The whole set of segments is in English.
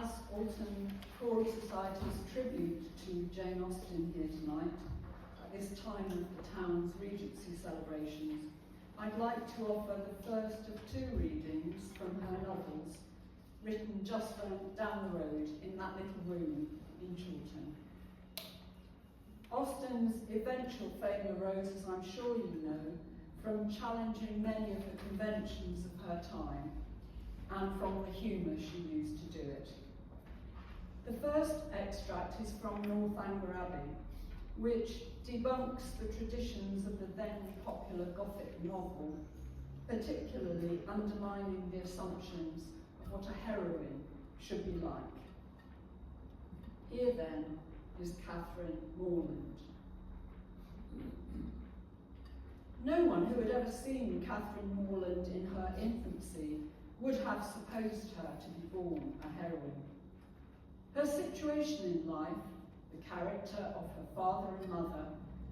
As Alton Choral Society's tribute to Jane Austen here tonight, at this time of the town's Regency celebrations, I'd like to offer the first of two readings from her novels, written just down the road in that little room in Chawton. Austen's eventual fame arose, as I'm sure you know, from challenging many of the conventions of her time and from the humour she used to do it. The first extract is from Northanger Abbey, which debunks the traditions of the then popular Gothic novel, particularly undermining the assumptions of what a heroine should be like. Here then is Catherine Morland. No one who had ever seen Catherine Morland in her infancy would have supposed her to be born a heroine. Her situation in life, the character of her father and mother,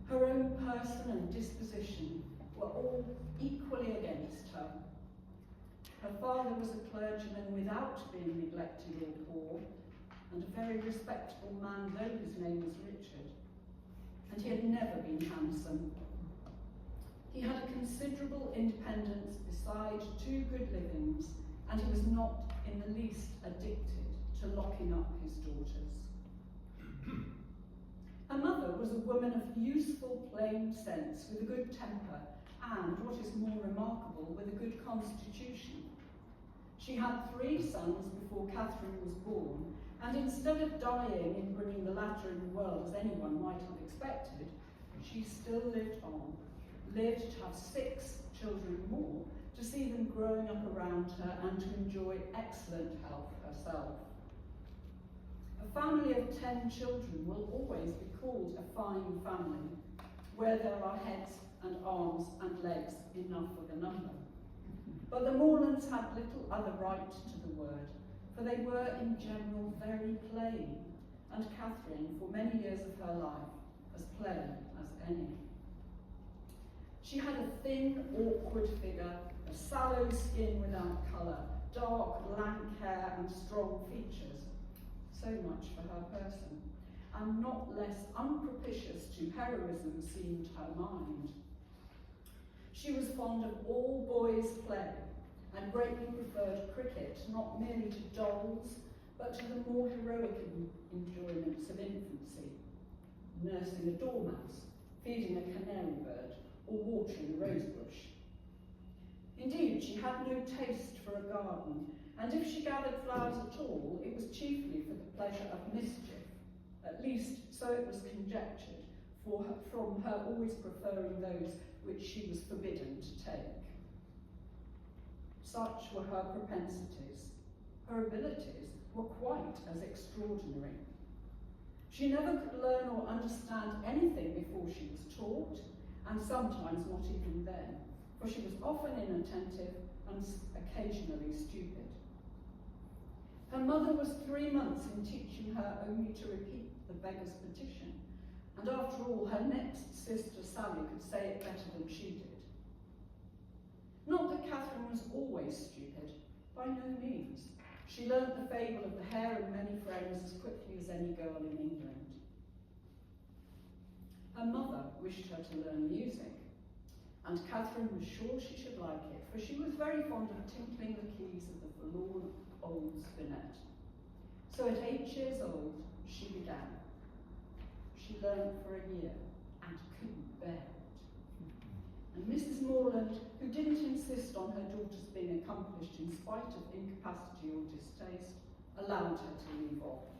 her own person and disposition were all equally against her. Her father was a clergyman without being neglected or poor, and a very respectable man, though his name was Richard, and he had never been handsome. He had a considerable independence beside two good livings, and he was not in the least addicted to locking up his daughters. Her mother was a woman of useful, plain sense, with a good temper, and, what is more remarkable, with a good constitution. She had 3 sons before Catherine was born, and instead of dying in bringing the latter in the world, as anyone might have expected, she still lived on, lived to have 6 children more, to see them growing up around her and to enjoy excellent health herself. A family of 10 children will always be called a fine family, where there are heads and arms and legs enough for the number. But the Morlands had little other right to the word, for they were in general very plain, and Catherine, for many years of her life, as plain as any. She had a thin, awkward figure, a sallow skin without colour, dark, lank hair and strong features. So much for her person, and not less unpropitious to heroism seemed her mind. She was fond of all boys' play, and greatly preferred cricket, not merely to dolls, but to the more heroic enjoyments of infancy, nursing a dormouse, feeding a canary bird, or watering a rosebush. Indeed, she had no taste for a garden, and if she gathered flowers at all, it was chiefly for the pleasure of mischief. At least, so it was conjectured, from her always preferring those which she was forbidden to take. Such were her propensities. Her abilities were quite as extraordinary. She never could learn or understand anything before she was taught, and sometimes not even then, for she was often inattentive and occasionally stupid. Her mother was 3 months in teaching her only to repeat the beggar's petition, and after all, her next sister Sally could say it better than she did. Not that Catherine was always stupid, by no means. She learnt the fable of the hare and many friends as quickly as any girl in England. Her mother wished her to learn music, and Catherine was sure she should like it, for she was very fond of tinkling the keys of the forlorn old spinet. So at 8 years old, she began. She learned for a year and couldn't bear it. And Mrs. Morland, who didn't insist on her daughters being accomplished in spite of incapacity or distaste, allowed her to leave off.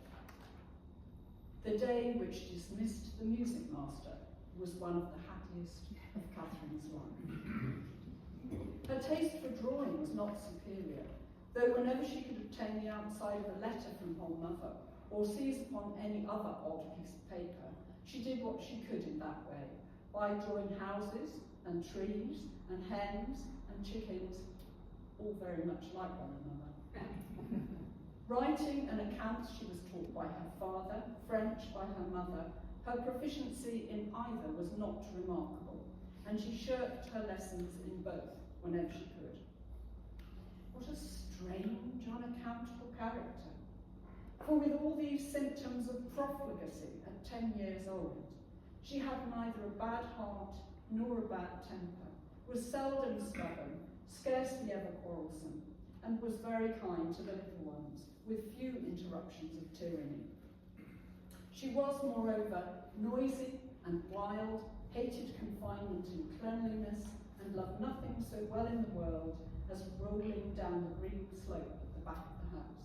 The day which dismissed the music master was one of the happiest of Catherine's life. Her taste for drawing was not superior, though whenever she could obtain the outside of a letter from her mother, or seize upon any other odd piece of paper, she did what she could in that way, by drawing houses and trees and hens and chickens, all very much like one another. Writing and accounts she was taught by her father, French by her mother. Her proficiency in either was not remarkable, and she shirked her lessons in both whenever she could. What a strange, unaccountable character. For with all these symptoms of profligacy at 10 years old, she had neither a bad heart nor a bad temper, was seldom stubborn, scarcely ever quarrelsome, and was very kind to the little ones, with few interruptions of tyranny. She was, moreover, noisy and wild, hated confinement and cleanliness, and loved nothing so well in the world as rolling down the green slope at the back of the house.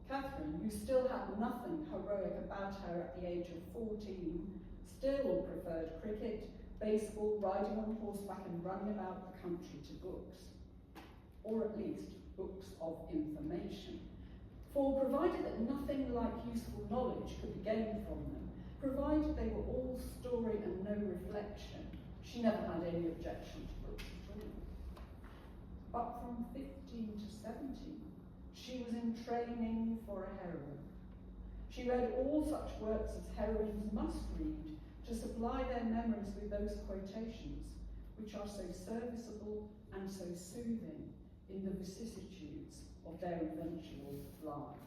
Catherine, who still had nothing heroic about her at the age of 14, still preferred cricket, baseball, riding on horseback and running about the country to books, or at least books of information. For provided that nothing like useful knowledge could be gained from them, provided they were all story and no reflection, she never had any objection to books at all. But from 15 to 17, she was in training for a heroine. She read all such works as heroines must read to supply their memories with those quotations, which are so serviceable and so soothing in the vicissitudes of their eventual lives.